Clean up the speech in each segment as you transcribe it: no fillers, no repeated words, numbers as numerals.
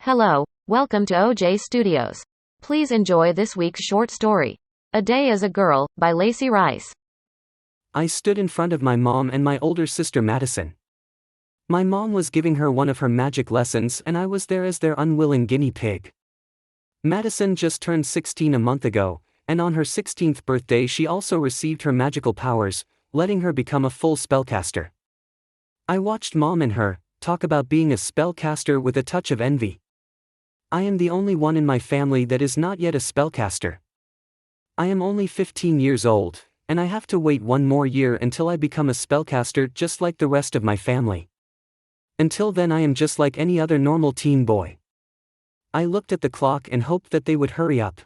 Hello, welcome to OJ Studios. Please enjoy this week's short story, A Day as a Girl, by Lacey Rice. I stood in front of my mom and my older sister Madison. My mom was giving her one of her magic lessons and I was there as their unwilling guinea pig. Madison just turned 16 a month ago, and on her 16th birthday she also received her magical powers, letting her become a full spellcaster. I watched Mom and her talk about being a spellcaster with a touch of envy. I am the only one in my family that is not yet a spellcaster. I am only 15 years old, and I have to wait one more year until I become a spellcaster just like the rest of my family. Until then I am just like any other normal teen boy. I looked at the clock and hoped that they would hurry up.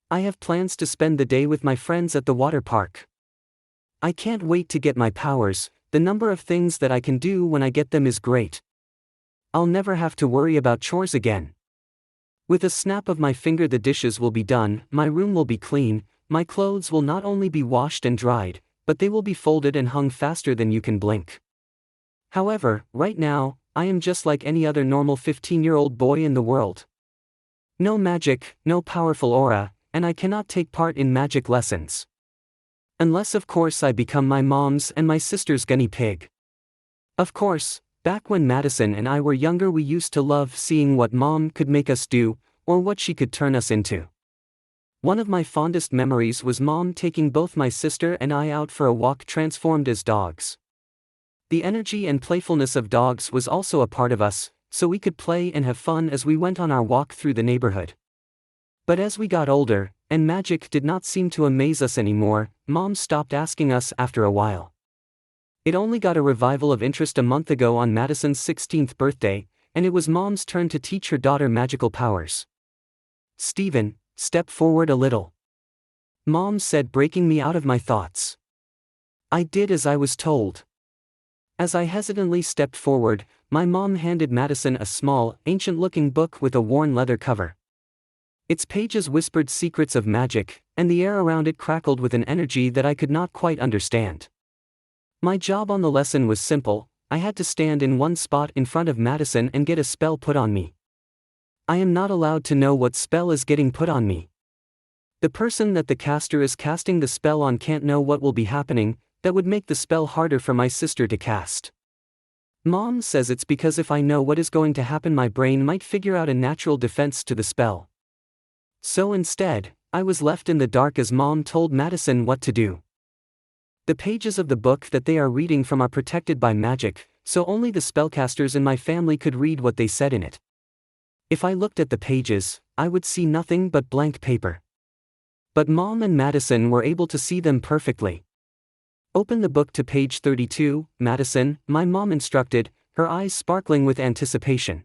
I have plans to spend the day with my friends at the water park. I can't wait to get my powers. The number of things that I can do when I get them is great. I'll never have to worry about chores again. With a snap of my finger the dishes will be done, my room will be clean, my clothes will not only be washed and dried, but they will be folded and hung faster than you can blink. However, right now, I am just like any other normal 15-year-old boy in the world. No magic, no powerful aura, and I cannot take part in magic lessons. Unless of course I become my mom's and my sister's guinea pig. Of course, back when Madison and I were younger we used to love seeing what Mom could make us do, or what she could turn us into. One of my fondest memories was Mom taking both my sister and I out for a walk transformed as dogs. The energy and playfulness of dogs was also a part of us, so we could play and have fun as we went on our walk through the neighborhood. But as we got older, and magic did not seem to amaze us anymore, Mom stopped asking us after a while. It only got a revival of interest a month ago on Madison's 16th birthday, and it was Mom's turn to teach her daughter magical powers. "Steven, step forward a little," Mom said, breaking me out of my thoughts. I did as I was told. As I hesitantly stepped forward, my mom handed Madison a small, ancient-looking book with a worn leather cover. Its pages whispered secrets of magic, and the air around it crackled with an energy that I could not quite understand. My job on the lesson was simple. I had to stand in one spot in front of Madison and get a spell put on me. I am not allowed to know what spell is getting put on me. The person that the caster is casting the spell on can't know what will be happening. That would make the spell harder for my sister to cast. Mom says it's because if I know what is going to happen my brain might figure out a natural defense to the spell. So instead, I was left in the dark as Mom told Madison what to do. The pages of the book that they are reading from are protected by magic, so only the spellcasters in my family could read what they said in it. If I looked at the pages, I would see nothing but blank paper. But Mom and Madison were able to see them perfectly. "Open the book to page 32, Madison," my mom instructed, her eyes sparkling with anticipation.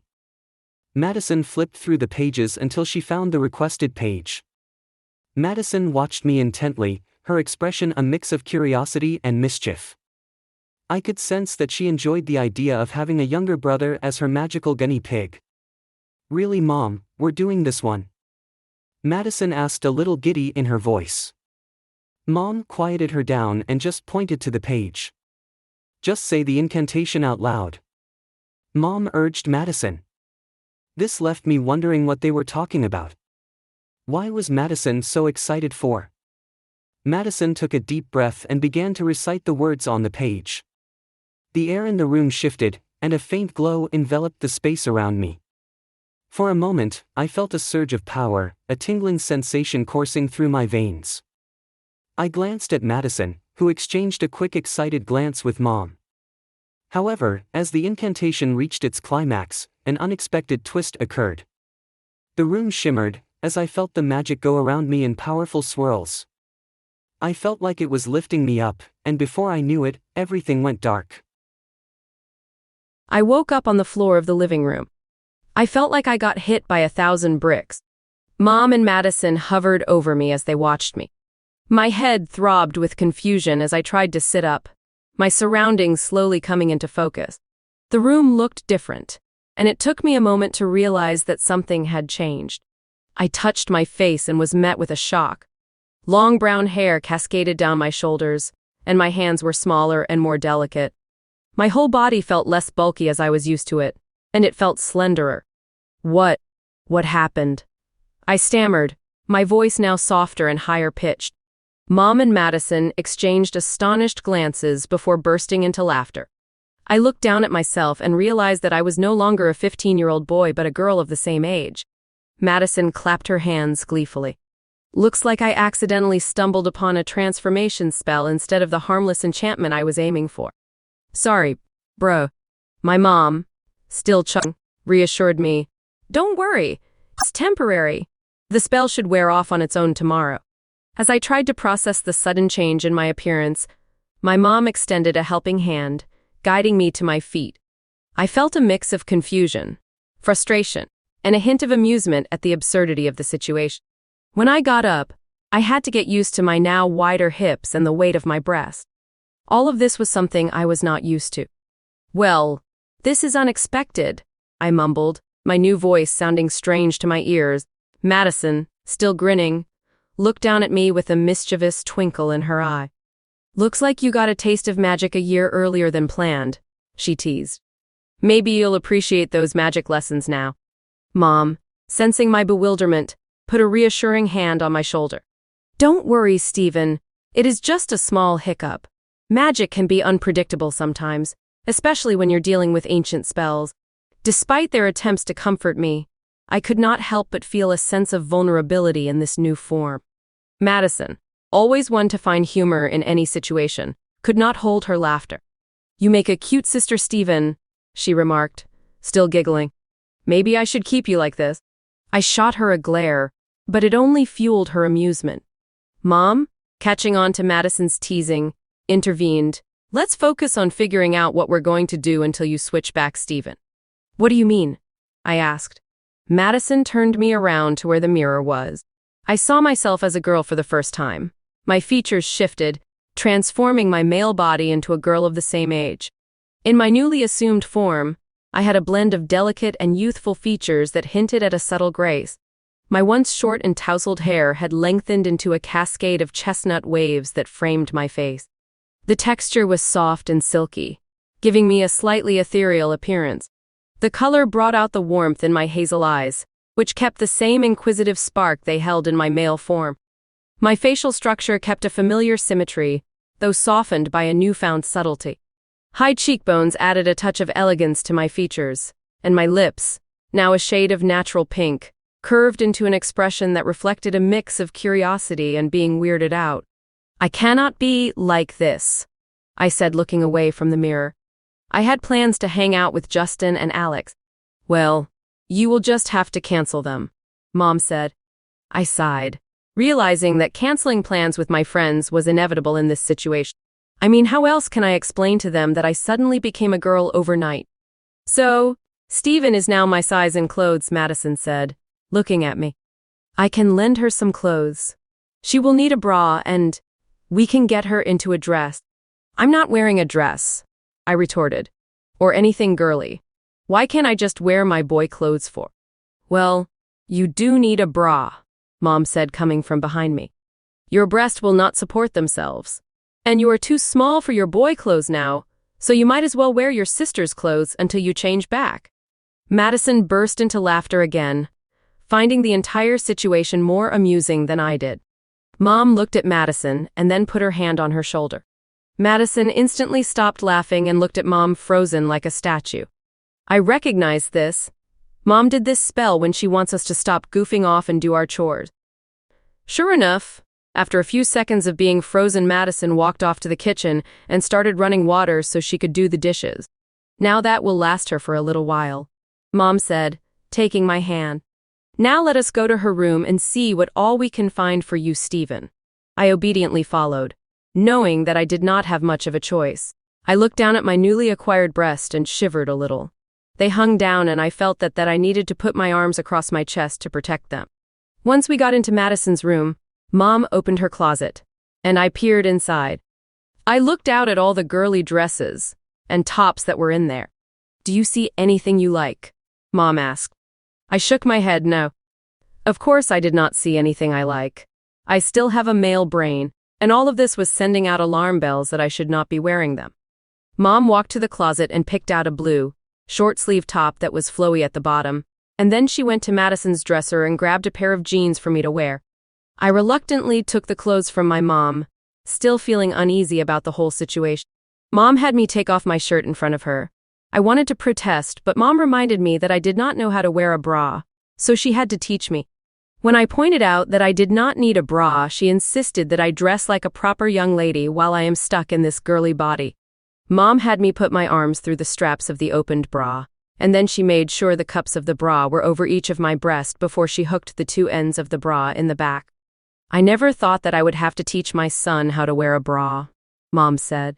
Madison flipped through the pages until she found the requested page. Madison watched me intently, her expression a mix of curiosity and mischief. I could sense that she enjoyed the idea of having a younger brother as her magical guinea pig. "Really, Mom, we're doing this one?" Madison asked, a little giddy in her voice. Mom quieted her down and just pointed to the page. "Just say the incantation out loud," Mom urged Madison. This left me wondering what they were talking about. Why was Madison so excited for? Madison took a deep breath and began to recite the words on the page. The air in the room shifted, and a faint glow enveloped the space around me. For a moment, I felt a surge of power, a tingling sensation coursing through my veins. I glanced at Madison, who exchanged a quick excited glance with Mom. However, as the incantation reached its climax, an unexpected twist occurred. The room shimmered, as I felt the magic go around me in powerful swirls. I felt like it was lifting me up, and before I knew it, everything went dark. I woke up on the floor of the living room. I felt like I got hit by 1,000 bricks. Mom and Madison hovered over me as they watched me. My head throbbed with confusion as I tried to sit up, my surroundings slowly coming into focus. The room looked different, and it took me a moment to realize that something had changed. I touched my face and was met with a shock. Long brown hair cascaded down my shoulders, and my hands were smaller and more delicate. My whole body felt less bulky as I was used to it, and it felt slenderer. What? What happened? I stammered, my voice now softer and higher pitched. Mom and Madison exchanged astonished glances before bursting into laughter. I looked down at myself and realized that I was no longer a 15-year-old boy but a girl of the same age. Madison clapped her hands gleefully. Looks like I accidentally stumbled upon a transformation spell instead of the harmless enchantment I was aiming for. Sorry, bro. My mom, still chuckling, reassured me. Don't worry, it's temporary. The spell should wear off on its own tomorrow. As I tried to process the sudden change in my appearance, my mom extended a helping hand, guiding me to my feet. I felt a mix of confusion, frustration, and a hint of amusement at the absurdity of the situation. When I got up, I had to get used to my now wider hips and the weight of my breast. All of this was something I was not used to. Well, this is unexpected, I mumbled, my new voice sounding strange to my ears. Madison, still grinning, looked down at me with a mischievous twinkle in her eye. Looks like you got a taste of magic a year earlier than planned, she teased. Maybe you'll appreciate those magic lessons now. Mom, sensing my bewilderment, put a reassuring hand on my shoulder. Don't worry, Stephen. It is just a small hiccup. Magic can be unpredictable sometimes, especially when you're dealing with ancient spells. Despite their attempts to comfort me, I could not help but feel a sense of vulnerability in this new form. Madison, always one to find humor in any situation, could not hold her laughter. You make a cute sister, Stephen, she remarked, still giggling. Maybe I should keep you like this. I shot her a glare, but it only fueled her amusement. Mom, catching on to Madison's teasing, intervened. Let's focus on figuring out what we're going to do until you switch back, Stephen. What do you mean? I asked. Madison turned me around to where the mirror was. I saw myself as a girl for the first time. My features shifted, transforming my male body into a girl of the same age. In my newly assumed form, I had a blend of delicate and youthful features that hinted at a subtle grace. My once short and tousled hair had lengthened into a cascade of chestnut waves that framed my face. The texture was soft and silky, giving me a slightly ethereal appearance. The color brought out the warmth in my hazel eyes, which kept the same inquisitive spark they held in my male form. My facial structure kept a familiar symmetry, though softened by a newfound subtlety. High cheekbones added a touch of elegance to my features, and my lips, now a shade of natural pink, curved into an expression that reflected a mix of curiosity and being weirded out. I cannot be like this, I said, looking away from the mirror. I had plans to hang out with Justin and Alex. Well, you will just have to cancel them, Mom said. I sighed, realizing that canceling plans with my friends was inevitable in this situation. I mean, how else can I explain to them that I suddenly became a girl overnight? So, Stephen is now my size in clothes, Madison said, looking at me. I can lend her some clothes. She will need a bra and we can get her into a dress. I'm not wearing a dress, I retorted, or anything girly. Why can't I just wear my boy clothes for? Well, you do need a bra, Mom said, coming from behind me. Your breasts will not support themselves. And you are too small for your boy clothes now, so you might as well wear your sister's clothes until you change back. Madison burst into laughter again, finding the entire situation more amusing than I did. Mom looked at Madison and then put her hand on her shoulder. Madison instantly stopped laughing and looked at Mom, frozen like a statue. I recognized this. Mom did this spell when she wants us to stop goofing off and do our chores. Sure enough, after a few seconds of being frozen, Madison walked off to the kitchen and started running water so she could do the dishes. Now that will last her for a little while, Mom said, taking my hand. Now let us go to her room and see what all we can find for you, Stephen. I obediently followed, knowing that I did not have much of a choice. I looked down at my newly acquired breast and shivered a little. They hung down and I felt that I needed to put my arms across my chest to protect them. Once we got into Madison's room, Mom opened her closet, and I peered inside. I looked out at all the girly dresses and tops that were in there. Do you see anything you like? Mom asked. I shook my head no. Of course I did not see anything I like. I still have a male brain, and all of this was sending out alarm bells that I should not be wearing them. Mom walked to the closet and picked out a blue, short-sleeve top that was flowy at the bottom, and then she went to Madison's dresser and grabbed a pair of jeans for me to wear. I reluctantly took the clothes from my mom, still feeling uneasy about the whole situation. Mom had me take off my shirt in front of her. I wanted to protest, but Mom reminded me that I did not know how to wear a bra, so she had to teach me. When I pointed out that I did not need a bra, she insisted that I dress like a proper young lady while I am stuck in this girly body. Mom had me put my arms through the straps of the opened bra, and then she made sure the cups of the bra were over each of my breasts before she hooked the two ends of the bra in the back. I never thought that I would have to teach my son how to wear a bra, Mom said.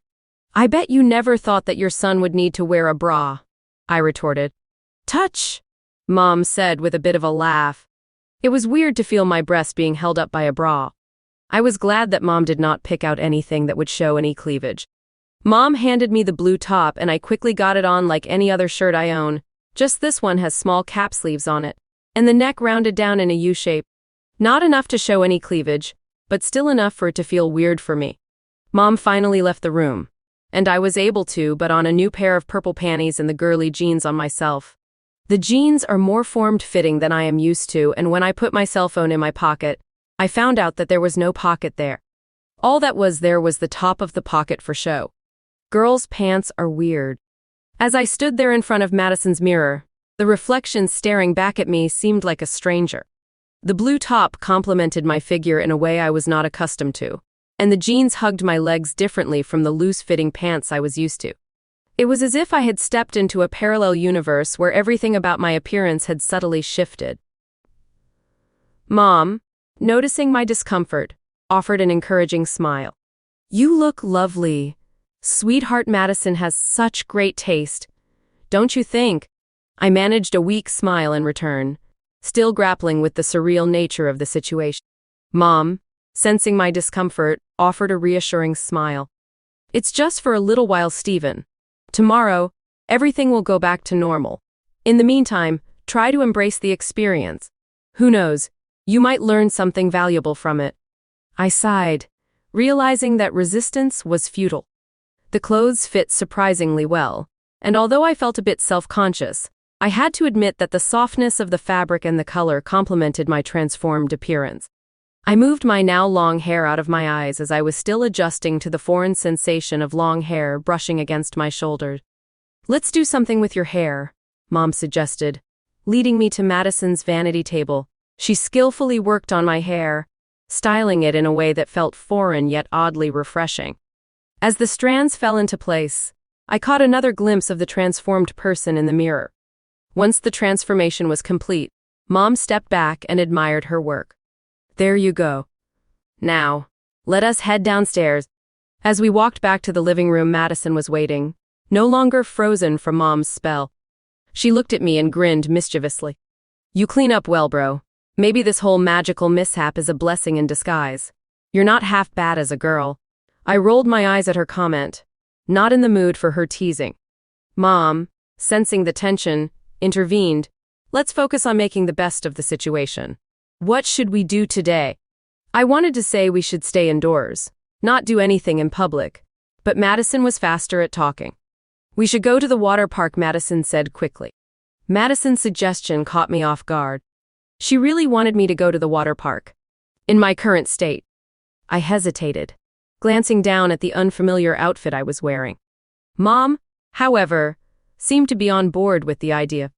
I bet you never thought that your son would need to wear a bra, I retorted. Touch, Mom said with a bit of a laugh. It was weird to feel my breast being held up by a bra. I was glad that Mom did not pick out anything that would show any cleavage. Mom handed me the blue top and I quickly got it on like any other shirt I own. Just this one has small cap sleeves on it, and the neck rounded down in a U shape. Not enough to show any cleavage, but still enough for it to feel weird for me. Mom finally left the room, and I was able to put on a new pair of purple panties and the girly jeans on myself. The jeans are more formed-fitting than I am used to, and when I put my cell phone in my pocket, I found out that there was no pocket there. All that was there was the top of the pocket for show. Girls' pants are weird. As I stood there in front of Madison's mirror, the reflection staring back at me seemed like a stranger. The blue top complemented my figure in a way I was not accustomed to, and the jeans hugged my legs differently from the loose-fitting pants I was used to. It was as if I had stepped into a parallel universe where everything about my appearance had subtly shifted. Mom, noticing my discomfort, offered an encouraging smile. You look lovely. Sweetheart, Madison has such great taste. Don't you think? I managed a weak smile in return, still grappling with the surreal nature of the situation. Mom, sensing my discomfort, offered a reassuring smile. It's just for a little while, Stephen. Tomorrow, everything will go back to normal. In the meantime, try to embrace the experience. Who knows, you might learn something valuable from it. I sighed, realizing that resistance was futile. The clothes fit surprisingly well, and although I felt a bit self-conscious, I had to admit that the softness of the fabric and the color complemented my transformed appearance. I moved my now long hair out of my eyes as I was still adjusting to the foreign sensation of long hair brushing against my shoulders. Let's do something with your hair, Mom suggested, leading me to Madison's vanity table. She skillfully worked on my hair, styling it in a way that felt foreign yet oddly refreshing. As the strands fell into place, I caught another glimpse of the transformed person in the mirror. Once the transformation was complete, Mom stepped back and admired her work. There you go. Now, let us head downstairs. As we walked back to the living room, Madison was waiting, no longer frozen from Mom's spell. She looked at me and grinned mischievously. You clean up well, bro. Maybe this whole magical mishap is a blessing in disguise. You're not half bad as a girl. I rolled my eyes at her comment, not in the mood for her teasing. Mom, sensing the tension, intervened. Let's focus on making the best of the situation. What should we do today? I wanted to say we should stay indoors, not do anything in public, but Madison was faster at talking. We should go to the water park, Madison said quickly. Madison's suggestion caught me off guard. She really wanted me to go to the water park. In my current state, I hesitated, glancing down at the unfamiliar outfit I was wearing. Mom, however, seemed to be on board with the idea.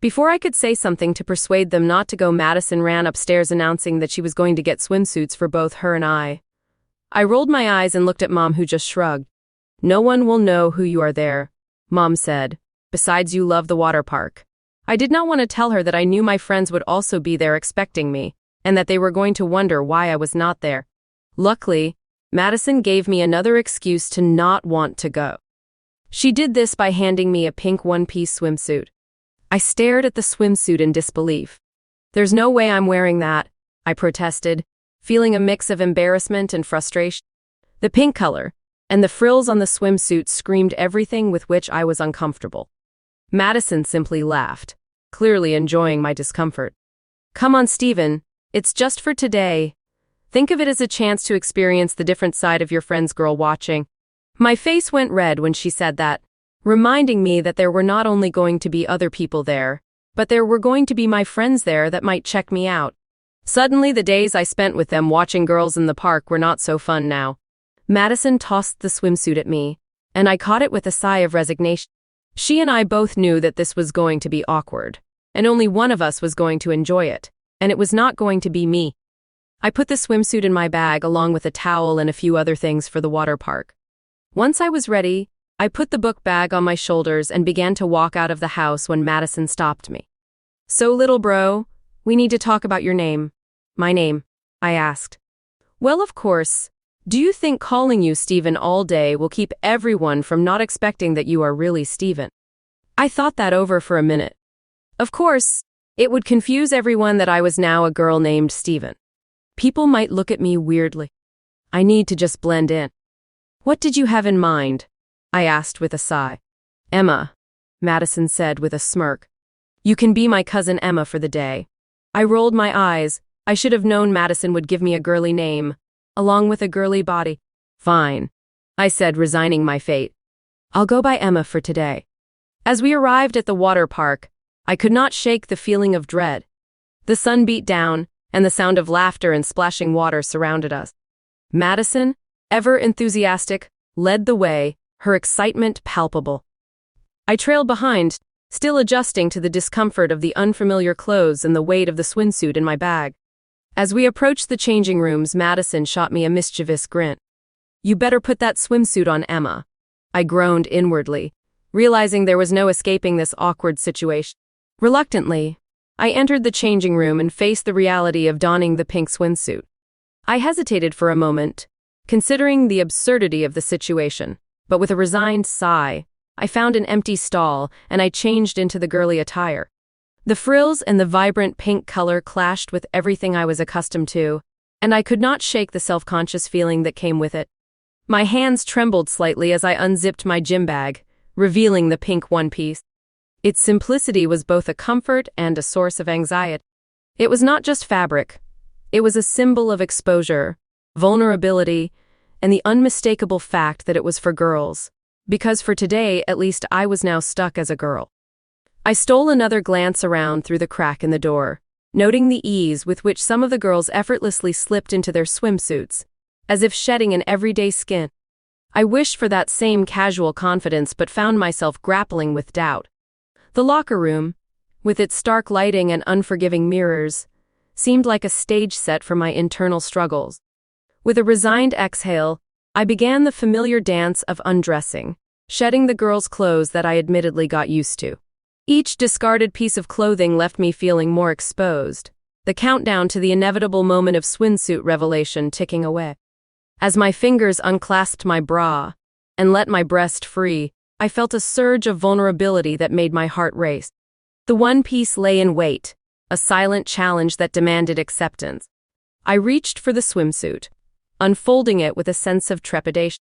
Before I could say something to persuade them not to go, Madison ran upstairs announcing that she was going to get swimsuits for both her and I. I rolled my eyes and looked at Mom, who just shrugged. No one will know who you are there, Mom said. Besides, you love the water park. I did not want to tell her that I knew my friends would also be there expecting me, and that they were going to wonder why I was not there. Luckily, Madison gave me another excuse to not want to go. She did this by handing me a pink one-piece swimsuit. I stared at the swimsuit in disbelief. There's no way I'm wearing that, I protested, feeling a mix of embarrassment and frustration. The pink color and the frills on the swimsuit screamed everything with which I was uncomfortable. Madison simply laughed, clearly enjoying my discomfort. Come on, Stephen, it's just for today. Think of it as a chance to experience the different side of your friend's girl watching. My face went red when she said that, reminding me that there were not only going to be other people there, but there were going to be my friends there that might check me out. Suddenly, the days I spent with them watching girls in the park were not so fun now. Madison tossed the swimsuit at me, and I caught it with a sigh of resignation. She and I both knew that this was going to be awkward, and only one of us was going to enjoy it, and it was not going to be me. I put the swimsuit in my bag along with a towel and a few other things for the water park. Once I was ready, I put the book bag on my shoulders and began to walk out of the house when Madison stopped me. "So, little bro, we need to talk about your name." "My name?" I asked. "Well, of course. Do you think calling you Steven all day will keep everyone from not expecting that you are really Steven?" I thought that over for a minute. Of course, it would confuse everyone that I was now a girl named Steven. People might look at me weirdly. I need to just blend in. "What did you have in mind?" I asked with a sigh. "Emma," Madison said with a smirk. "You can be my cousin Emma for the day." I rolled my eyes. I should have known Madison would give me a girly name, along with a girly body. "Fine," I said, resigning my fate. "I'll go by Emma for today." As we arrived at the water park, I could not shake the feeling of dread. The sun beat down, and the sound of laughter and splashing water surrounded us. Madison, ever enthusiastic, led the way, her excitement palpable. I trailed behind, still adjusting to the discomfort of the unfamiliar clothes and the weight of the swimsuit in my bag. As we approached the changing rooms, Madison shot me a mischievous grin. "You better put that swimsuit on, Emma." I groaned inwardly, realizing there was no escaping this awkward situation. Reluctantly, I entered the changing room and faced the reality of donning the pink swimsuit. I hesitated for a moment, considering the absurdity of the situation, but with a resigned sigh, I found an empty stall and I changed into the girly attire. The frills and the vibrant pink color clashed with everything I was accustomed to, and I could not shake the self-conscious feeling that came with it. My hands trembled slightly as I unzipped my gym bag, revealing the pink one-piece. Its simplicity was both a comfort and a source of anxiety. It was not just fabric. It was a symbol of exposure, vulnerability, and the unmistakable fact that it was for girls, because for today, at least, I was now stuck as a girl. I stole another glance around through the crack in the door, noting the ease with which some of the girls effortlessly slipped into their swimsuits, as if shedding an everyday skin. I wished for that same casual confidence but found myself grappling with doubt. The locker room, with its stark lighting and unforgiving mirrors, seemed like a stage set for my internal struggles. With a resigned exhale, I began the familiar dance of undressing, shedding the girls' clothes that I admittedly got used to. Each discarded piece of clothing left me feeling more exposed, the countdown to the inevitable moment of swimsuit revelation ticking away. As my fingers unclasped my bra and let my breast free, I felt a surge of vulnerability that made my heart race. The one piece lay in wait, a silent challenge that demanded acceptance. I reached for the swimsuit, unfolding it with a sense of trepidation.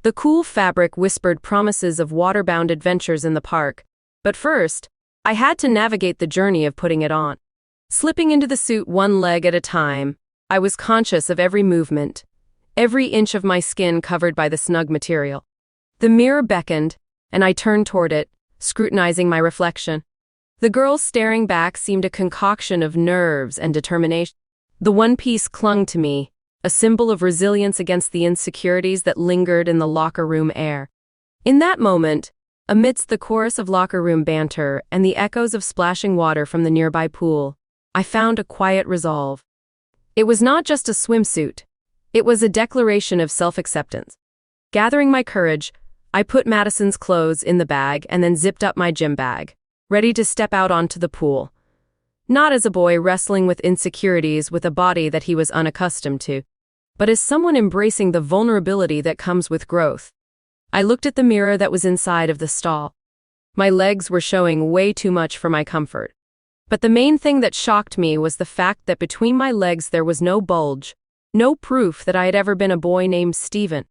The cool fabric whispered promises of water-bound adventures in the park, but first, I had to navigate the journey of putting it on. Slipping into the suit one leg at a time, I was conscious of every movement, every inch of my skin covered by the snug material. The mirror beckoned, and I turned toward it, scrutinizing my reflection. The girls staring back seemed a concoction of nerves and determination. The one piece clung to me, a symbol of resilience against the insecurities that lingered in the locker room air. In that moment, amidst the chorus of locker room banter and the echoes of splashing water from the nearby pool, I found a quiet resolve. It was not just a swimsuit. It was a declaration of self-acceptance. Gathering my courage, I put Madison's clothes in the bag and then zipped up my gym bag, ready to step out onto the pool. Not as a boy wrestling with insecurities with a body that he was unaccustomed to, but as someone embracing the vulnerability that comes with growth. I looked at the mirror that was inside of the stall. My legs were showing way too much for my comfort. But the main thing that shocked me was the fact that between my legs there was no bulge, no proof that I had ever been a boy named Steven.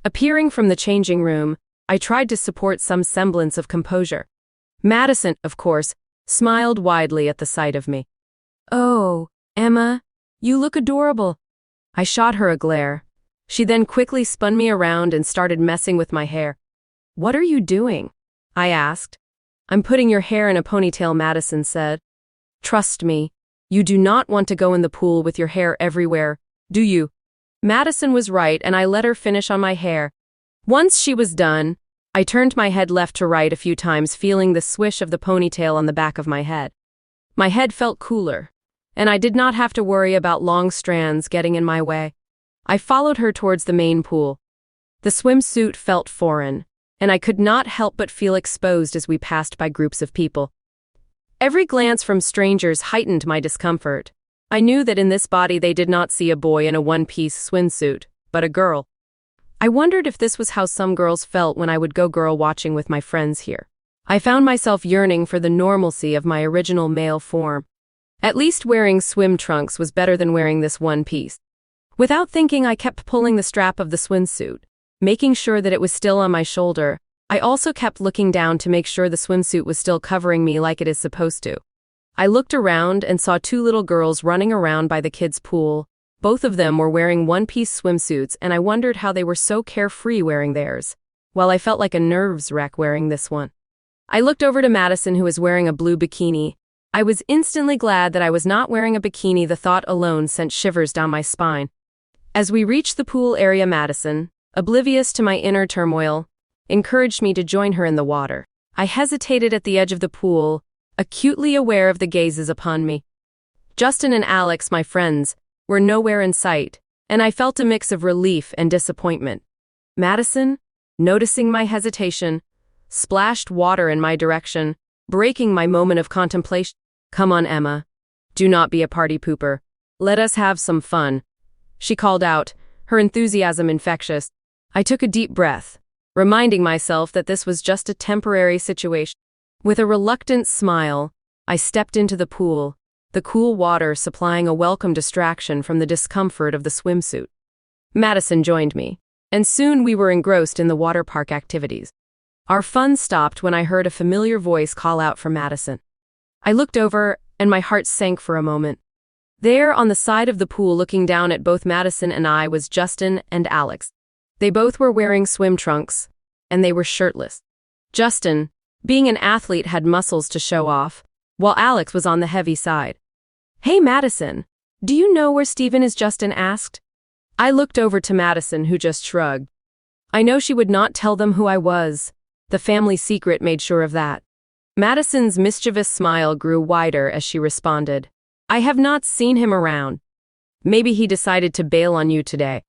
Appearing from the changing room, I tried to support some semblance of composure. Madison, of course, smiled widely at the sight of me. "Oh, Emma, you look adorable." I shot her a glare. She then quickly spun me around and started messing with my hair. "What are you doing?" I asked. I'm putting your hair in a ponytail, Madison said. Trust me, you do not want to go in the pool with your hair everywhere, do you? Madison was right, and I let her finish on my hair. Once she was done, I turned my head left to right a few times, feeling the swish of the ponytail on the back of my head. My head felt cooler, and I did not have to worry about long strands getting in my way. I followed her towards the main pool. The swimsuit felt foreign, and I could not help but feel exposed as we passed by groups of people. Every glance from strangers heightened my discomfort. I knew that in this body they did not see a boy in a one-piece swimsuit, but a girl. I wondered if this was how some girls felt when I would go girl watching with my friends here. I found myself yearning for the normalcy of my original male form. At least wearing swim trunks was better than wearing this one piece. Without thinking, I kept pulling the strap of the swimsuit, making sure that it was still on my shoulder. I also kept looking down to make sure the swimsuit was still covering me like it is supposed to. I looked around and saw two little girls running around by the kids' pool. Both of them were wearing one-piece swimsuits, and I wondered how they were so carefree wearing theirs, while I felt like a nerves wreck wearing this one. I looked over to Madison, who was wearing a blue bikini. I was instantly glad that I was not wearing a bikini. The thought alone sent shivers down my spine. As we reached the pool area, Madison, oblivious to my inner turmoil, encouraged me to join her in the water. I hesitated at the edge of the pool, acutely aware of the gazes upon me. Justin and Alex, my friends, were nowhere in sight, and I felt a mix of relief and disappointment. Madison, noticing my hesitation, splashed water in my direction, breaking my moment of contemplation. Come on, Emma. Do not be a party pooper. Let us have some fun, she called out, her enthusiasm infectious. I took a deep breath, reminding myself that this was just a temporary situation. With a reluctant smile, I stepped into the pool, the cool water supplying a welcome distraction from the discomfort of the swimsuit. Madison joined me, and soon we were engrossed in the water park activities. Our fun stopped when I heard a familiar voice call out for Madison. I looked over, and my heart sank for a moment. There, on the side of the pool looking down at both Madison and I, was Justin and Alex. They both were wearing swim trunks, and they were shirtless. Justin, being an athlete, had muscles to show off, while Alex was on the heavy side. Hey, Madison, do you know where Steven is? Justin asked. I looked over to Madison, who just shrugged. I know she would not tell them who I was. The family secret made sure of that. Madison's mischievous smile grew wider as she responded. I have not seen him around. Maybe he decided to bail on you today.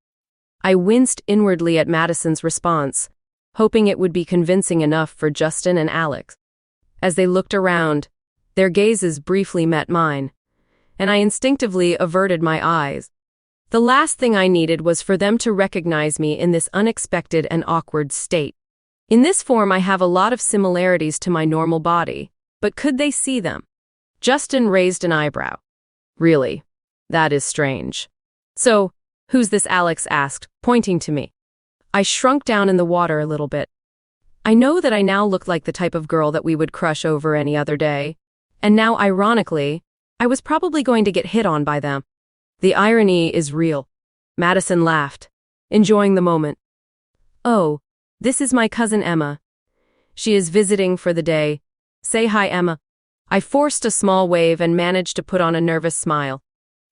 I winced inwardly at Madison's response, hoping it would be convincing enough for Justin and Alex. As they looked around, their gazes briefly met mine, and I instinctively averted my eyes. The last thing I needed was for them to recognize me in this unexpected and awkward state. In this form, I have a lot of similarities to my normal body, but could they see them? Justin raised an eyebrow. Really? That is strange. So, who's this? Alex asked, pointing to me. I shrunk down in the water a little bit. I know that I now looked like the type of girl that we would crush over any other day, and now, ironically, I was probably going to get hit on by them. The irony is real. Madison laughed, enjoying the moment. Oh, this is my cousin Emma. She is visiting for the day. Say hi, Emma. I forced a small wave and managed to put on a nervous smile.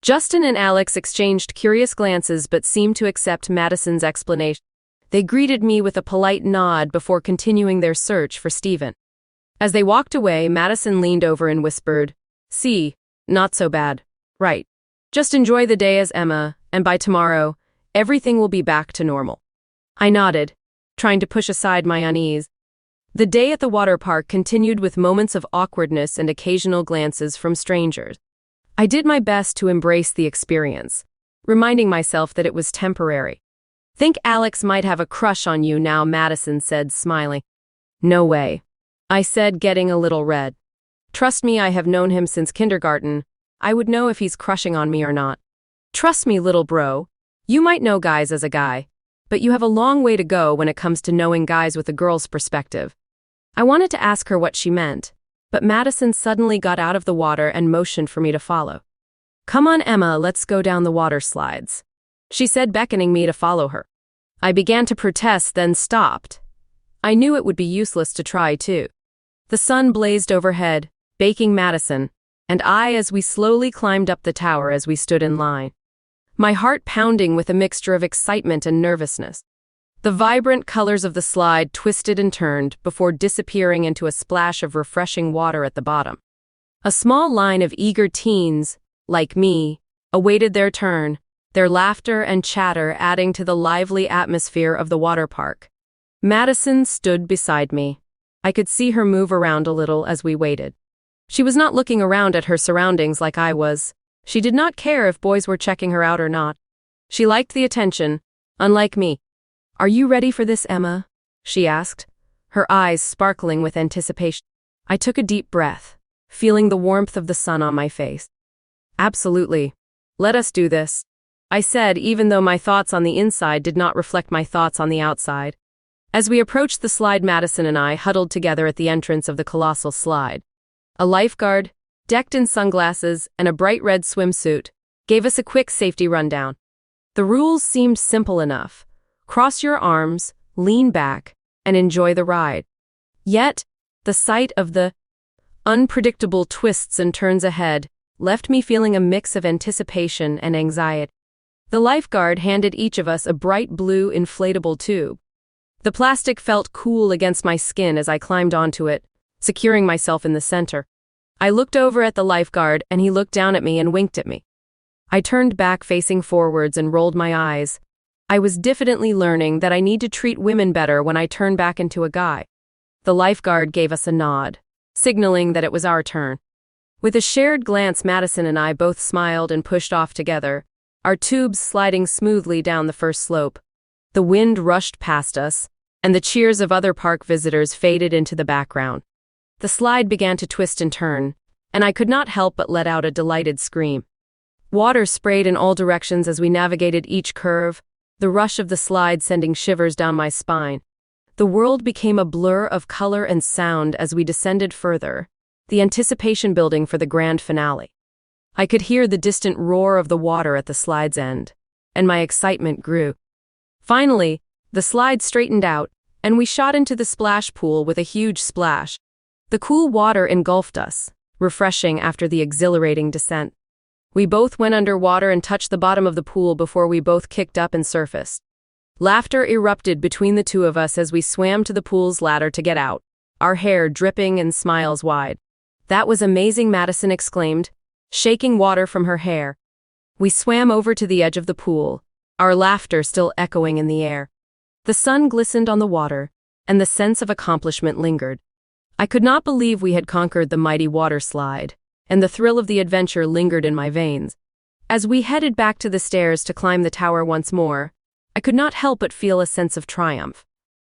Justin and Alex exchanged curious glances but seemed to accept Madison's explanation. They greeted me with a polite nod before continuing their search for Steven. As they walked away, Madison leaned over and whispered, "See, not so bad. Right. Just enjoy the day as Emma, and by tomorrow, everything will be back to normal." I nodded, trying to push aside my unease. The day at the water park continued with moments of awkwardness and occasional glances from strangers. I did my best to embrace the experience, reminding myself that it was temporary. Think Alex might have a crush on you now, Madison said, smiling. No way, I said, getting a little red. Trust me, I have known him since kindergarten. I would know if he's crushing on me or not. Trust me, little bro. You might know guys as a guy, but you have a long way to go when it comes to knowing guys with a girl's perspective. I wanted to ask her what she meant, but Madison suddenly got out of the water and motioned for me to follow. Come on, Emma, let's go down the water slides, she said, beckoning me to follow her. I began to protest, then stopped. I knew it would be useless to try too. The sun blazed overhead, baking Madison, and I as we slowly climbed up the tower as we stood in line. My heart pounding with a mixture of excitement and nervousness. The vibrant colors of the slide twisted and turned before disappearing into a splash of refreshing water at the bottom. A small line of eager teens, like me, awaited their turn, their laughter and chatter adding to the lively atmosphere of the water park. Madison stood beside me. I could see her move around a little as we waited. She was not looking around at her surroundings like I was. She did not care if boys were checking her out or not. She liked the attention, unlike me. "Are you ready for this, Emma?" she asked, her eyes sparkling with anticipation. I took a deep breath, feeling the warmth of the sun on my face. "Absolutely. Let us do this," I said, even though my thoughts on the inside did not reflect my thoughts on the outside. As we approached the slide, Madison and I huddled together at the entrance of the colossal slide. A lifeguard, decked in sunglasses and a bright red swimsuit, gave us a quick safety rundown. The rules seemed simple enough. Cross your arms, lean back, and enjoy the ride. Yet, the sight of the unpredictable twists and turns ahead left me feeling a mix of anticipation and anxiety. The lifeguard handed each of us a bright blue inflatable tube. The plastic felt cool against my skin as I climbed onto it, securing myself in the center. I looked over at the lifeguard and he looked down at me and winked at me. I turned back facing forwards and rolled my eyes. I was diffidently learning that I need to treat women better when I turn back into a guy. The lifeguard gave us a nod, signaling that it was our turn. With a shared glance, Madison and I both smiled and pushed off together, our tubes sliding smoothly down the first slope. The wind rushed past us, and the cheers of other park visitors faded into the background. The slide began to twist and turn, and I could not help but let out a delighted scream. Water sprayed in all directions as we navigated each curve, the rush of the slide sending shivers down my spine. The world became a blur of color and sound as we descended further, the anticipation building for the grand finale. I could hear the distant roar of the water at the slide's end, and my excitement grew. Finally, the slide straightened out, and we shot into the splash pool with a huge splash. The cool water engulfed us, refreshing after the exhilarating descent. We both went underwater and touched the bottom of the pool before we both kicked up and surfaced. Laughter erupted between the two of us as we swam to the pool's ladder to get out, our hair dripping and smiles wide. "That was amazing," Madison exclaimed, shaking water from her hair. We swam over to the edge of the pool, our laughter still echoing in the air. The sun glistened on the water, and the sense of accomplishment lingered. I could not believe we had conquered the mighty water slide, and the thrill of the adventure lingered in my veins. As we headed back to the stairs to climb the tower once more, I could not help but feel a sense of triumph.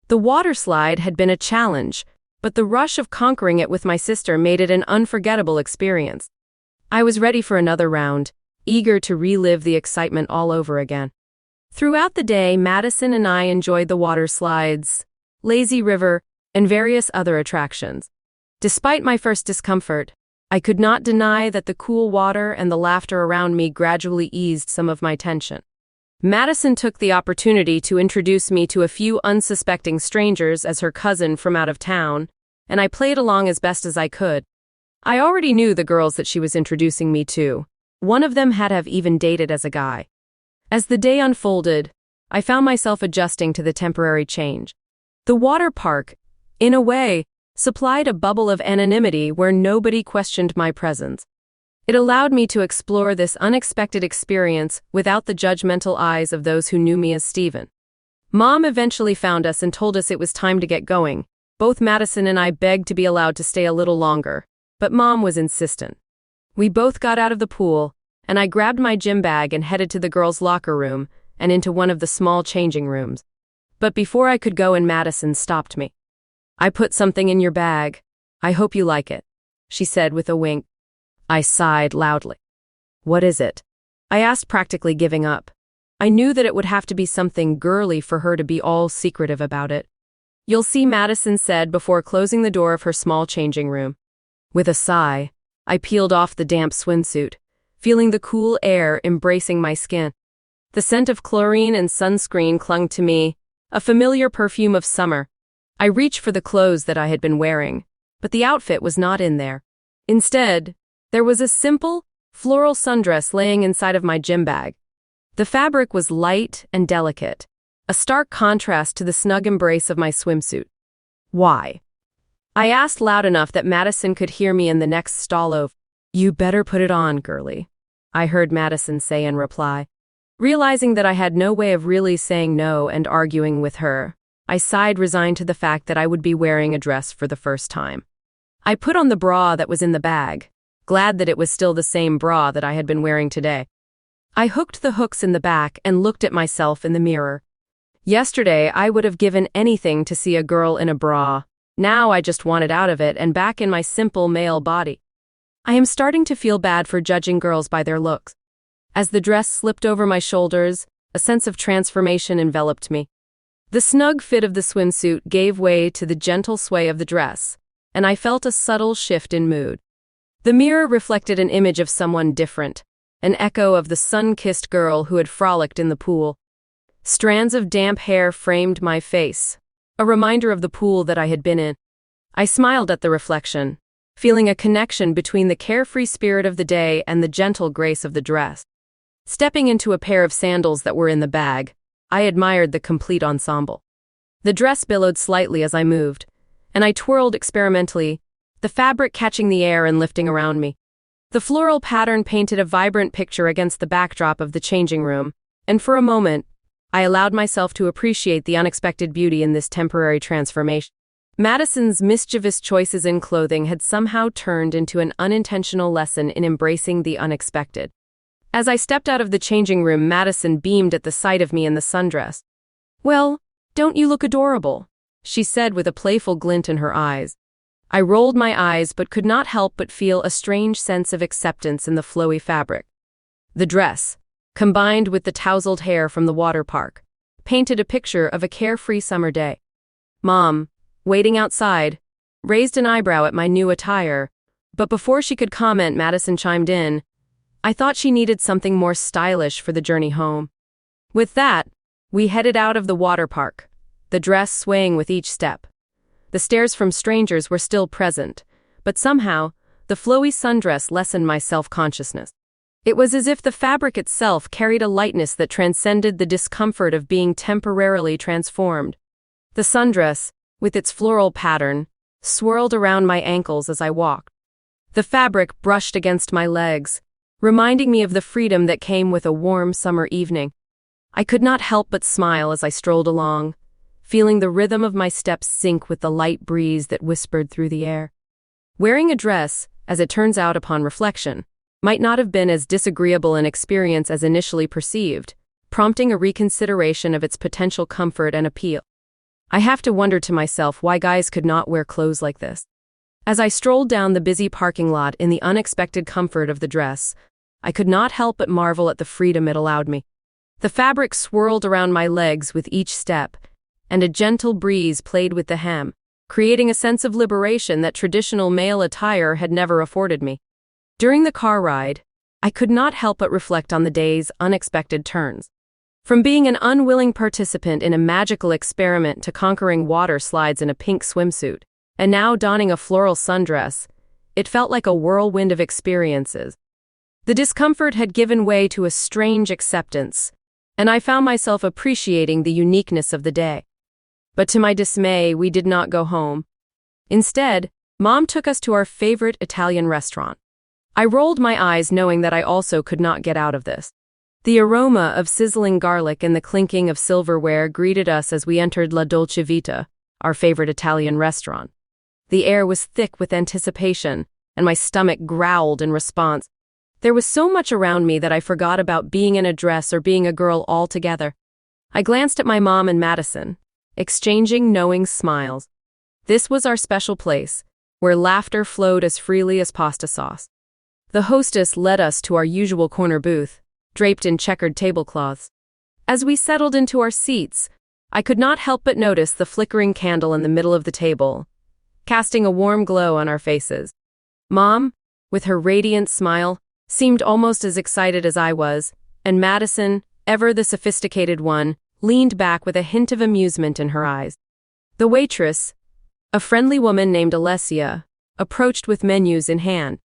The water slide had been a challenge, but the rush of conquering it with my sister made it an unforgettable experience. I was ready for another round, eager to relive the excitement all over again. Throughout the day, Madison and I enjoyed the water slides, lazy river, and various other attractions. Despite my first discomfort, I could not deny that the cool water and the laughter around me gradually eased some of my tension. Madison took the opportunity to introduce me to a few unsuspecting strangers as her cousin from out of town, and I played along as best as I could. I already knew the girls that she was introducing me to. One of them had have even dated as a guy. As the day unfolded, I found myself adjusting to the temporary change. The water park, in a way, supplied a bubble of anonymity where nobody questioned my presence. It allowed me to explore this unexpected experience without the judgmental eyes of those who knew me as Steven. Mom eventually found us and told us it was time to get going. Both Madison and I begged to be allowed to stay a little longer, but Mom was insistent. We both got out of the pool, and I grabbed my gym bag and headed to the girls' locker room and into one of the small changing rooms. But before I could go in, Madison stopped me. "I put something in your bag. I hope you like it," she said with a wink. I sighed loudly. "What is it?" I asked, practically giving up. I knew that it would have to be something girly for her to be all secretive about it. "You'll see," Madison said before closing the door of her small changing room. With a sigh, I peeled off the damp swimsuit, feeling the cool air embracing my skin. The scent of chlorine and sunscreen clung to me, a familiar perfume of summer. I reached for the clothes that I had been wearing, but the outfit was not in there. Instead, there was a simple, floral sundress laying inside of my gym bag. The fabric was light and delicate, a stark contrast to the snug embrace of my swimsuit. Why? I asked loud enough that Madison could hear me in the next stall over. "You better put it on, girlie," I heard Madison say in reply. Realizing that I had no way of really saying no and arguing with her, I sighed, resigned to the fact that I would be wearing a dress for the first time. I put on the bra that was in the bag, glad that it was still the same bra that I had been wearing today. I hooked the hooks in the back and looked at myself in the mirror. Yesterday, I would have given anything to see a girl in a bra. Now I just wanted out of it and back in my simple male body. I am starting to feel bad for judging girls by their looks. As the dress slipped over my shoulders, a sense of transformation enveloped me. The snug fit of the swimsuit gave way to the gentle sway of the dress, and I felt a subtle shift in mood. The mirror reflected an image of someone different, an echo of the sun-kissed girl who had frolicked in the pool. Strands of damp hair framed my face, a reminder of the pool that I had been in. I smiled at the reflection, feeling a connection between the carefree spirit of the day and the gentle grace of the dress. Stepping into a pair of sandals that were in the bag, I admired the complete ensemble. The dress billowed slightly as I moved, and I twirled experimentally, the fabric catching the air and lifting around me. The floral pattern painted a vibrant picture against the backdrop of the changing room, and for a moment, I allowed myself to appreciate the unexpected beauty in this temporary transformation. Madison's mischievous choices in clothing had somehow turned into an unintentional lesson in embracing the unexpected. As I stepped out of the changing room, Madison beamed at the sight of me in the sundress. "Well, don't you look adorable?" she said with a playful glint in her eyes. I rolled my eyes but could not help but feel a strange sense of acceptance in the flowy fabric. The dress, combined with the tousled hair from the water park, painted a picture of a carefree summer day. Mom, waiting outside, raised an eyebrow at my new attire, but before she could comment, Madison chimed in. I thought she needed something more stylish for the journey home. With that, we headed out of the water park, the dress swaying with each step. The stares from strangers were still present, but somehow, the flowy sundress lessened my self-consciousness. It was as if the fabric itself carried a lightness that transcended the discomfort of being temporarily transformed. The sundress, with its floral pattern, swirled around my ankles as I walked. The fabric brushed against my legs, reminding me of the freedom that came with a warm summer evening. I could not help but smile as I strolled along, feeling the rhythm of my steps sync with the light breeze that whispered through the air. Wearing a dress, as it turns out upon reflection, might not have been as disagreeable an experience as initially perceived, prompting a reconsideration of its potential comfort and appeal. I have to wonder to myself why guys could not wear clothes like this. As I strolled down the busy parking lot in the unexpected comfort of the dress, I could not help but marvel at the freedom it allowed me. The fabric swirled around my legs with each step, and a gentle breeze played with the hem, creating a sense of liberation that traditional male attire had never afforded me. During the car ride, I could not help but reflect on the day's unexpected turns. From being an unwilling participant in a magical experiment to conquering water slides in a pink swimsuit, and now donning a floral sundress, it felt like a whirlwind of experiences. The discomfort had given way to a strange acceptance, and I found myself appreciating the uniqueness of the day. But to my dismay, we did not go home. Instead, Mom took us to our favorite Italian restaurant. I rolled my eyes knowing that I also could not get out of this. The aroma of sizzling garlic and the clinking of silverware greeted us as we entered La Dolce Vita, our favorite Italian restaurant. The air was thick with anticipation, and my stomach growled in response. There was so much around me that I forgot about being in a dress or being a girl altogether. I glanced at my mom and Madison, exchanging knowing smiles. This was our special place, where laughter flowed as freely as pasta sauce. The hostess led us to our usual corner booth, draped in checkered tablecloths. As we settled into our seats, I could not help but notice the flickering candle in the middle of the table, casting a warm glow on our faces. Mom, with her radiant smile, seemed almost as excited as I was, and Madison, ever the sophisticated one, leaned back with a hint of amusement in her eyes. The waitress, a friendly woman named Alessia, approached with menus in hand.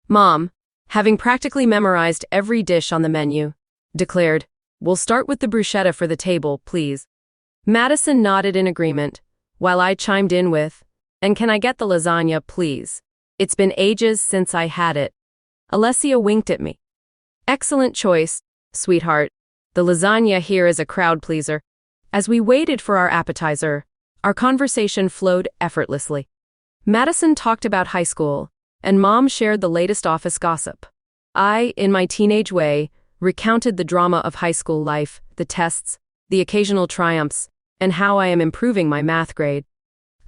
Mom, having practically memorized every dish on the menu, declared, "We'll start with the bruschetta for the table, please." Madison nodded in agreement, while I chimed in with, "And can I get the lasagna, please? It's been ages since I had it." Alessia winked at me. "Excellent choice, sweetheart. The lasagna here is a crowd pleaser." As we waited for our appetizer, our conversation flowed effortlessly. Madison talked about high school, and Mom shared the latest office gossip. I, in my teenage way, recounted the drama of high school life, the tests, the occasional triumphs, and how I am improving my math grade.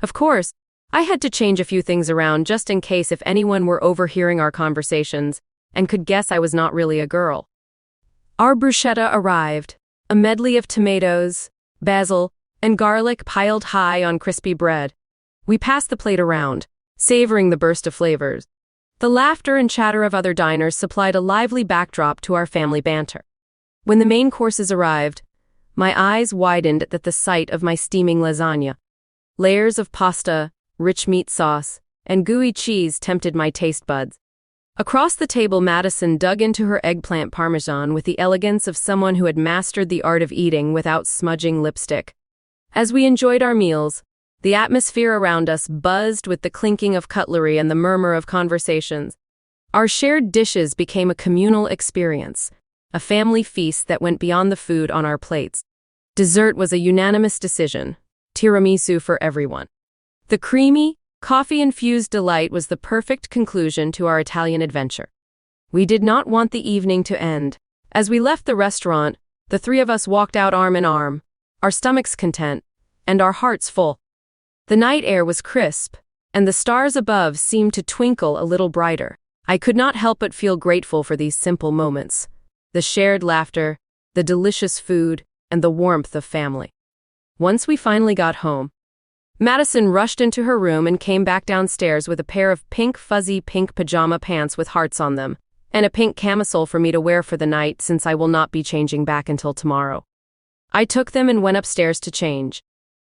Of course, I had to change a few things around just in case if anyone were overhearing our conversations and could guess I was not really a girl. Our bruschetta arrived, a medley of tomatoes, basil, and garlic piled high on crispy bread. We passed the plate around, savoring the burst of flavors. The laughter and chatter of other diners supplied a lively backdrop to our family banter. When the main courses arrived, my eyes widened at the sight of my steaming lasagna. Layers of pasta, rich meat sauce, and gooey cheese tempted my taste buds. Across the table, Madison dug into her eggplant parmesan with the elegance of someone who had mastered the art of eating without smudging lipstick. As we enjoyed our meals, the atmosphere around us buzzed with the clinking of cutlery and the murmur of conversations. Our shared dishes became a communal experience, a family feast that went beyond the food on our plates. Dessert was a unanimous decision, tiramisu for everyone. The creamy, coffee-infused delight was the perfect conclusion to our Italian adventure. We did not want the evening to end. As we left the restaurant, the three of us walked out arm in arm, our stomachs content, and our hearts full. The night air was crisp, and the stars above seemed to twinkle a little brighter. I could not help but feel grateful for these simple moments, the shared laughter, the delicious food, and the warmth of family. Once we finally got home, Madison rushed into her room and came back downstairs with a pair of fuzzy pink pajama pants with hearts on them, and a pink camisole for me to wear for the night since I will not be changing back until tomorrow. I took them and went upstairs to change.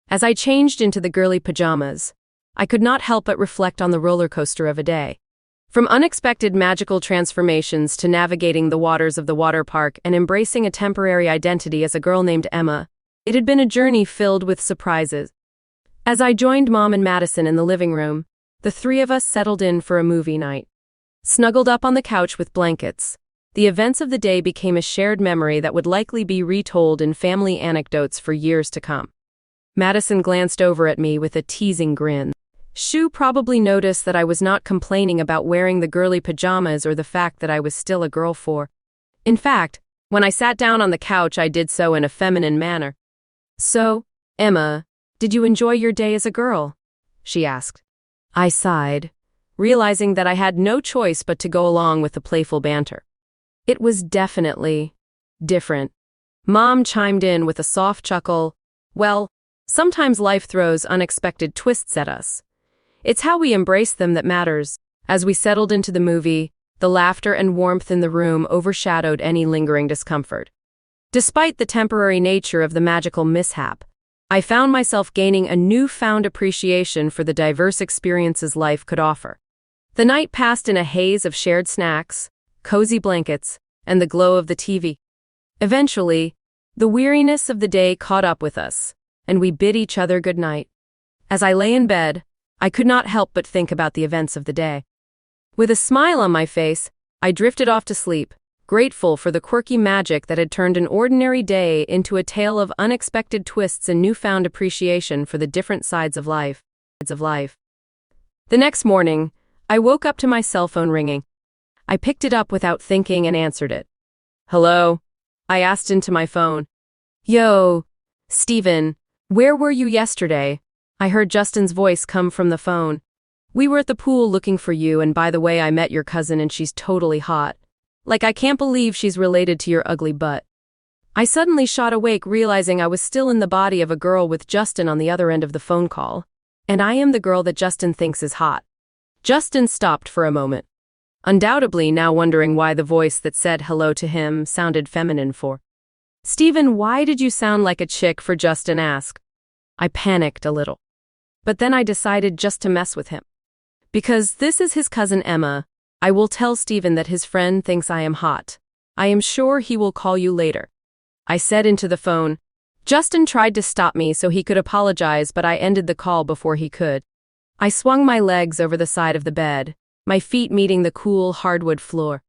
As I changed into the girly pajamas, I could not help but reflect on the roller coaster of a day. From unexpected magical transformations to navigating the waters of the water park and embracing a temporary identity as a girl named Emma, it had been a journey filled with surprises. As I joined Mom and Madison in the living room, the three of us settled in for a movie night. Snuggled up on the couch with blankets, the events of the day became a shared memory that would likely be retold in family anecdotes for years to come. Madison glanced over at me with a teasing grin. Shu probably noticed that I was not complaining about wearing the girly pajamas or the fact that I was still a girl for. In fact, when I sat down on the couch, I did so in a feminine manner. "So, Emma, did you enjoy your day as a girl?" she asked. I sighed, realizing that I had no choice but to go along with the playful banter. It was definitely different. Mom chimed in with a soft chuckle. "Well, sometimes life throws unexpected twists at us. It's how we embrace them that matters." As we settled into the movie, the laughter and warmth in the room overshadowed any lingering discomfort. Despite the temporary nature of the magical mishap, I found myself gaining a newfound appreciation for the diverse experiences life could offer. The night passed in a haze of shared snacks, cozy blankets, and the glow of the TV. Eventually, the weariness of the day caught up with us, and we bid each other good night. As I lay in bed, I could not help but think about the events of the day. With a smile on my face, I drifted off to sleep, grateful for the quirky magic that had turned an ordinary day into a tale of unexpected twists and newfound appreciation for the different sides of life. The next morning, I woke up to my cell phone ringing. I picked it up without thinking and answered it. "Hello?" I asked into my phone. "Yo, Steven, where were you yesterday?" I heard Justin's voice come from the phone. "We were at the pool looking for you, and by the way, I met your cousin and she's totally hot. Like, I can't believe she's related to your ugly butt." I suddenly shot awake, realizing I was still in the body of a girl with Justin on the other end of the phone call. And I am the girl that Justin thinks is hot. Justin stopped for a moment, undoubtedly now wondering why the voice that said hello to him sounded feminine for. "Steven, why did you sound like a chick for Justin asked?" I panicked a little. But then I decided just to mess with him. Because this is his cousin Emma, I will tell Stephen that his friend thinks I am hot. I am sure he will call you later. I said into the phone. Justin tried to stop me so he could apologize, but I ended the call before he could. I swung my legs over the side of the bed, my feet meeting the cool hardwood floor.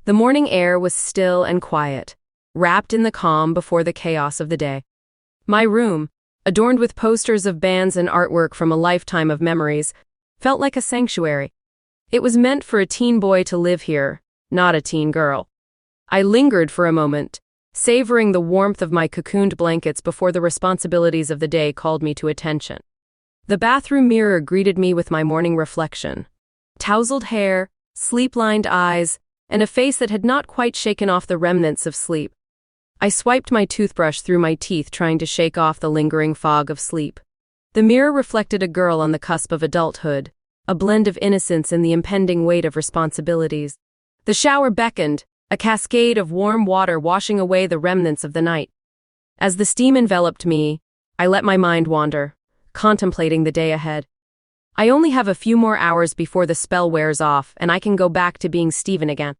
The morning air was still and quiet, wrapped in the calm before the chaos of the day. My room, adorned with posters of bands and artwork from a lifetime of memories, felt like a sanctuary. It was meant for a teen boy to live here, not a teen girl. I lingered for a moment, savoring the warmth of my cocooned blankets before the responsibilities of the day called me to attention. The bathroom mirror greeted me with my morning reflection. Tousled hair, sleep-lined eyes, and a face that had not quite shaken off the remnants of sleep. I swiped my toothbrush through my teeth, trying to shake off the lingering fog of sleep. The mirror reflected a girl on the cusp of adulthood, a blend of innocence and the impending weight of responsibilities. The shower beckoned, a cascade of warm water washing away the remnants of the night. As the steam enveloped me, I let my mind wander, contemplating the day ahead. I only have a few more hours before the spell wears off, and I can go back to being Stephen again.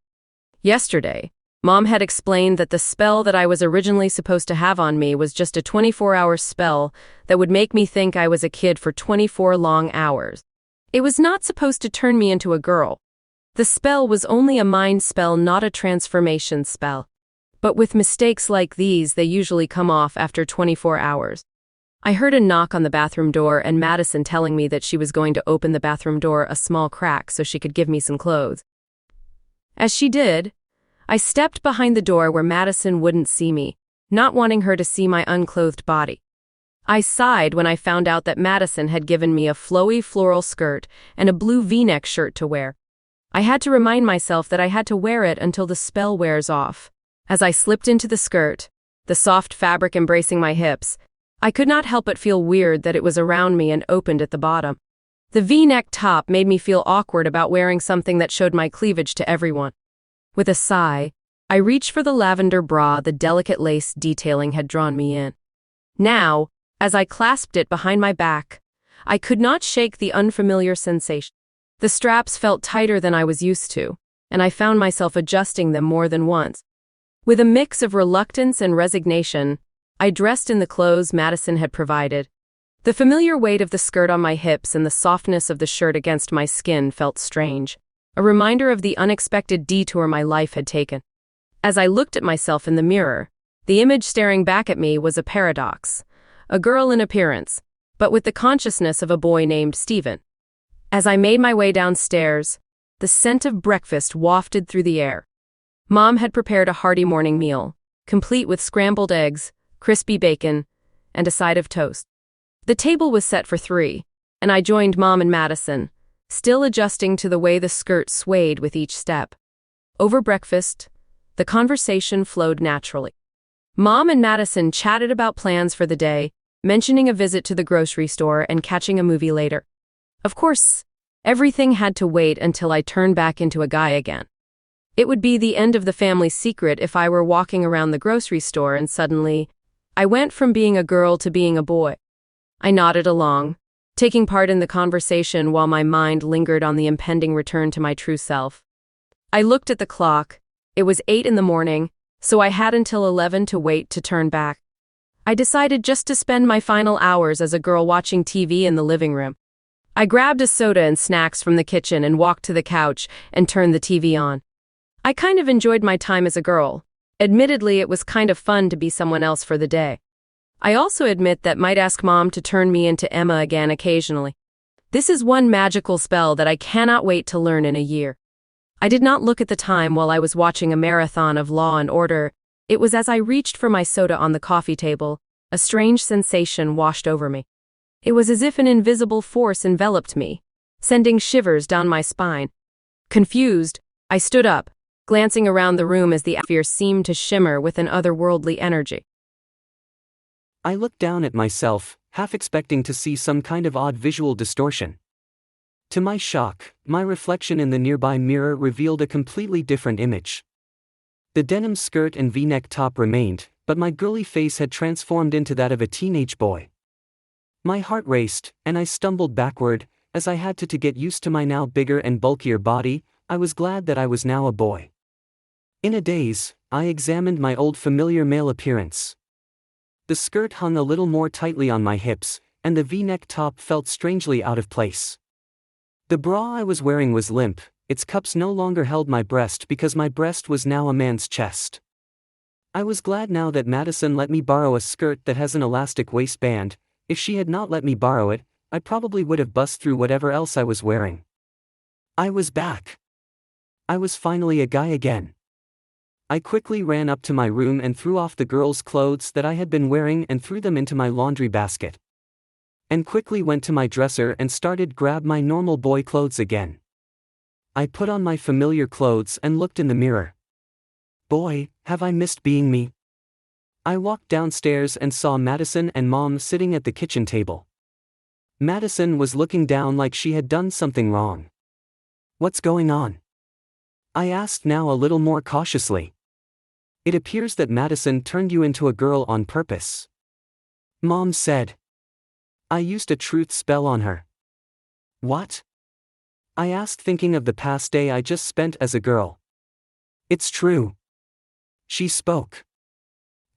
Yesterday, Mom had explained that the spell that I was originally supposed to have on me was just a 24-hour spell that would make me think I was a kid for 24 long hours. It was not supposed to turn me into a girl. The spell was only a mind spell, not a transformation spell. But with mistakes like these, they usually come off after 24 hours. I heard a knock on the bathroom door and Madison telling me that she was going to open the bathroom door a small crack so she could give me some clothes. As she did, I stepped behind the door where Madison wouldn't see me, not wanting her to see my unclothed body. I sighed when I found out that Madison had given me a flowy floral skirt and a blue V-neck shirt to wear. I had to remind myself that I had to wear it until the spell wears off. As I slipped into the skirt, the soft fabric embracing my hips, I could not help but feel weird that it was around me and opened at the bottom. The V-neck top made me feel awkward about wearing something that showed my cleavage to everyone. With a sigh, I reached for the lavender bra the delicate lace detailing had drawn me in. Now, as I clasped it behind my back, I could not shake the unfamiliar sensation. The straps felt tighter than I was used to, and I found myself adjusting them more than once. With a mix of reluctance and resignation, I dressed in the clothes Madison had provided. The familiar weight of the skirt on my hips and the softness of the shirt against my skin felt strange, a reminder of the unexpected detour my life had taken. As I looked at myself in the mirror, the image staring back at me was a paradox. A girl in appearance, but with the consciousness of a boy named Stephen. As I made my way downstairs, the scent of breakfast wafted through the air. Mom had prepared a hearty morning meal, complete with scrambled eggs, crispy bacon, and a side of toast. The table was set for 3, and I joined Mom and Madison, still adjusting to the way the skirt swayed with each step. Over breakfast, the conversation flowed naturally. Mom and Madison chatted about plans for the day, mentioning a visit to the grocery store and catching a movie later. Of course, everything had to wait until I turned back into a guy again. It would be the end of the family secret if I were walking around the grocery store and suddenly, I went from being a girl to being a boy. I nodded along, taking part in the conversation while my mind lingered on the impending return to my true self. I looked at the clock. It was 8 in the morning, so I had until 11 to wait to turn back. I decided just to spend my final hours as a girl watching TV in the living room. I grabbed a soda and snacks from the kitchen and walked to the couch and turned the TV on. I kind of enjoyed my time as a girl. Admittedly, it was kind of fun to be someone else for the day. I also admit that might ask Mom to turn me into Emma again occasionally. This is one magical spell that I cannot wait to learn in a year. I did not look at the time while I was watching a marathon of Law and Order. It was as I reached for my soda on the coffee table, a strange sensation washed over me. It was as if an invisible force enveloped me, sending shivers down my spine. Confused, I stood up, glancing around the room as the atmosphere seemed to shimmer with an otherworldly energy. I looked down at myself, half expecting to see some kind of odd visual distortion. To my shock, my reflection in the nearby mirror revealed a completely different image. The denim skirt and V-neck top remained, but my girly face had transformed into that of a teenage boy. My heart raced, and I stumbled backward, as I had to get used to my now bigger and bulkier body, I was glad that I was now a boy. In a daze, I examined my old familiar male appearance. The skirt hung a little more tightly on my hips, and the V-neck top felt strangely out of place. The bra I was wearing was limp, its cups no longer held my breast because my breast was now a man's chest. I was glad now that Madison let me borrow a skirt that has an elastic waistband. If she had not let me borrow it, I probably would have bust through whatever else I was wearing. I was back. I was finally a guy again. I quickly ran up to my room and threw off the girl's clothes that I had been wearing and threw them into my laundry basket. And quickly went to my dresser and started grab my normal boy clothes again. I put on my familiar clothes and looked in the mirror. Boy, have I missed being me. I walked downstairs and saw Madison and Mom sitting at the kitchen table. Madison was looking down like she had done something wrong. What's going on? I asked now a little more cautiously. It appears that Madison turned you into a girl on purpose. Mom said. I used a truth spell on her. What? I asked, thinking of the past day I just spent as a girl. It's true. She spoke.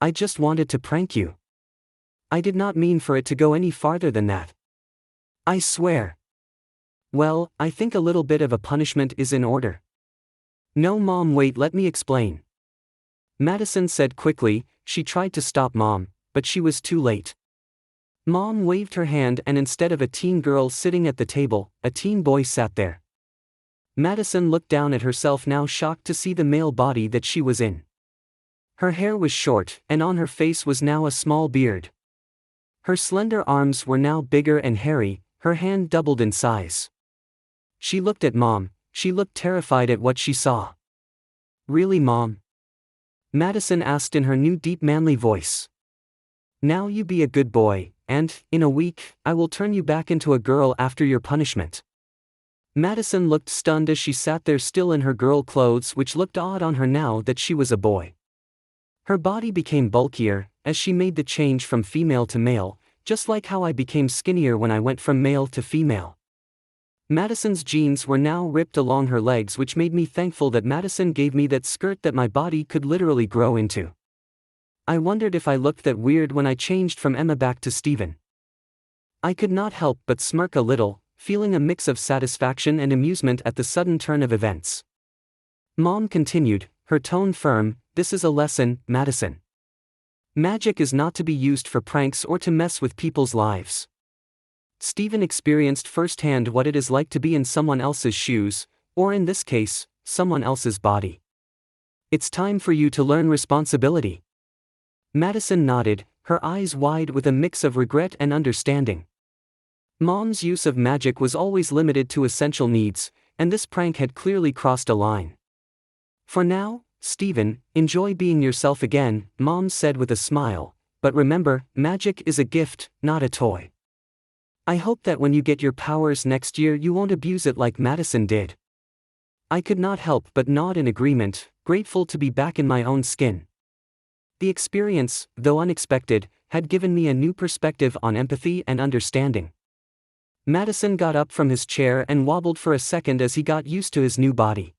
I just wanted to prank you. I did not mean for it to go any farther than that. I swear. Well, I think a little bit of a punishment is in order. No, Mom, wait, let me explain. Madison said quickly. She tried to stop Mom, but she was too late. Mom waved her hand, and instead of a teen girl sitting at the table, a teen boy sat there. Madison looked down at herself, now shocked to see the male body that she was in. Her hair was short, and on her face was now a small beard. Her slender arms were now bigger and hairy, her hand doubled in size. She looked at Mom. She looked terrified at what she saw. Really, Mom? Madison asked in her new deep manly voice. Now you be a good boy, and, in a week, I will turn you back into a girl after your punishment. Madison looked stunned as she sat there still in her girl clothes, which looked odd on her now that she was a boy. Her body became bulkier, as she made the change from female to male, just like how I became skinnier when I went from male to female. Madison's jeans were now ripped along her legs, which made me thankful that Madison gave me that skirt that my body could literally grow into. I wondered if I looked that weird when I changed from Emma back to Steven. I could not help but smirk a little, feeling a mix of satisfaction and amusement at the sudden turn of events. Mom continued, her tone firm, this is a lesson, Madison. Magic is not to be used for pranks or to mess with people's lives. Steven experienced firsthand what it is like to be in someone else's shoes, or in this case, someone else's body. It's time for you to learn responsibility. Madison nodded, her eyes wide with a mix of regret and understanding. Mom's use of magic was always limited to essential needs, and this prank had clearly crossed a line. For now, Steven, enjoy being yourself again, Mom said with a smile, but remember, magic is a gift, not a toy. I hope that when you get your powers next year you won't abuse it like Madison did. I could not help but nod in agreement, grateful to be back in my own skin. The experience, though unexpected, had given me a new perspective on empathy and understanding. Madison got up from his chair and wobbled for a second as he got used to his new body.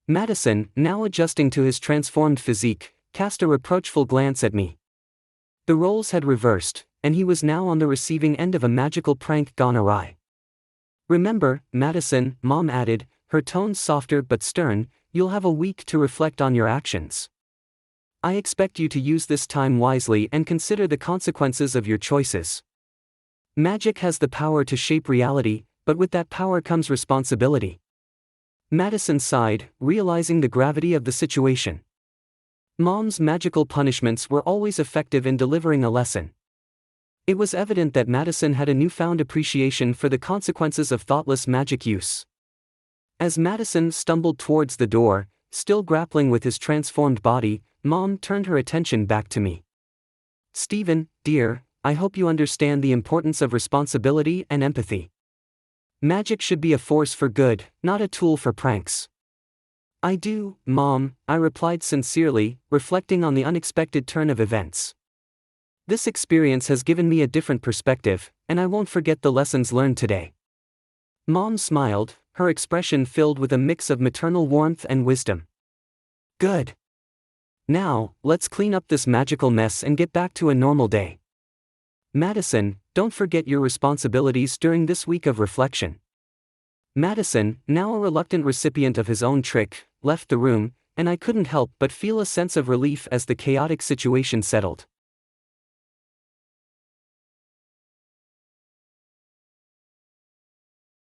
Madison, now adjusting to his transformed physique, cast a reproachful glance at me. The roles had reversed, and he was now on the receiving end of a magical prank gone awry. Remember, Madison, Mom added, her tone softer but stern, you'll have a week to reflect on your actions. I expect you to use this time wisely and consider the consequences of your choices. Magic has the power to shape reality, but with that power comes responsibility. Madison sighed, realizing the gravity of the situation. Mom's magical punishments were always effective in delivering a lesson. It was evident that Madison had a newfound appreciation for the consequences of thoughtless magic use. As Madison stumbled towards the door, still grappling with his transformed body, Mom turned her attention back to me. Steven, dear, I hope you understand the importance of responsibility and empathy. Magic should be a force for good, not a tool for pranks. I do, Mom, I replied sincerely, reflecting on the unexpected turn of events. This experience has given me a different perspective, and I won't forget the lessons learned today. Mom smiled, her expression filled with a mix of maternal warmth and wisdom. Good. Now, let's clean up this magical mess and get back to a normal day. Madison, don't forget your responsibilities during this week of reflection. Madison, now a reluctant recipient of his own trick, left the room, and I couldn't help but feel a sense of relief as the chaotic situation settled.